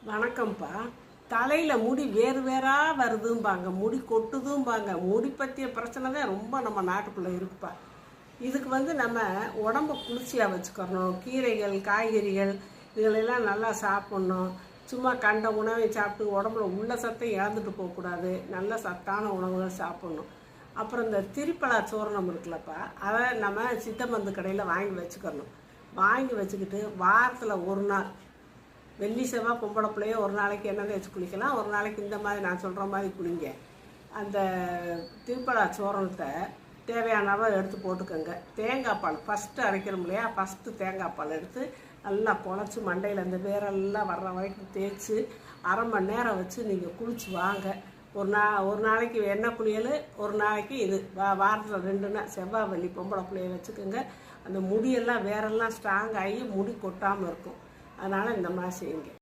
வணக்கம்ப்பா. தலையில் முடி வேறு வேறாக வருதும்பாங்க, முடி கொட்டுதும்பாங்க. முடி பற்றிய பிரச்சனை தான் ரொம்ப நம்ம நாட்டுக்குள்ளே இருக்குப்பா. இதுக்கு நம்ம உடம்ப குளிர்ச்சியாக வச்சுக்கணும். கீரைகள், காய்கறிகள் இதுகளெல்லாம் நல்லா சாப்பிட்ணும். சும்மா கண்ட உணவை சாப்பிட்டு உடம்புல உள்ள சத்தை இழந்துட்டு போகக்கூடாது. நல்ல சத்தான உணவுகள் சாப்பிட்ணும். அப்புறம் இந்த திரிப்பலா சூரணம் இருக்குல்லப்பா, அதை நம்ம சித்த மருந்து கடையில் வாங்கி வச்சுக்கணும். வாங்கி வச்சுக்கிட்டு வாரத்தில் ஒரு நாள், வெள்ளி செவ்வாய் பொம்பளை பிள்ளைய ஒரு நாளைக்கு எண்ணெய் தேய்ச்சி குளிக்கலாம், ஒரு நாளைக்கு இந்த மாதிரி நான் சொல்கிற மாதிரி குளிங்க. அந்த திருப்பலா சோரணத்தை தேவையான அளவு எடுத்து போட்டுக்கோங்க. தேங்காய் பால் ஃபஸ்ட்டு அரைக்கிறோம் இல்லையா, ஃபஸ்ட்டு தேங்காய் பால் எடுத்து நல்லா குழச்சி மண்டையில் இந்த வேரெல்லாம் வர்ற வரைக்கும் தேய்ச்சி அரை மணி நேரம் வச்சு நீங்கள் குளிச்சு வாங்க. ஒரு நாளைக்கு எண்ணெய் குளியல், ஒரு நாளைக்கு இது. வாரத்தில் 2 நாள் செவ்வாய் வெள்ளி பொம்பளை பிள்ளைய வச்சுக்கோங்க. அந்த முடியெல்லாம் வேரெல்லாம் ஸ்ட்ராங் ஆகி முடி கொட்டாமல் இருக்கும். அதனால் இந்த மாதிரி செய்யுங்க.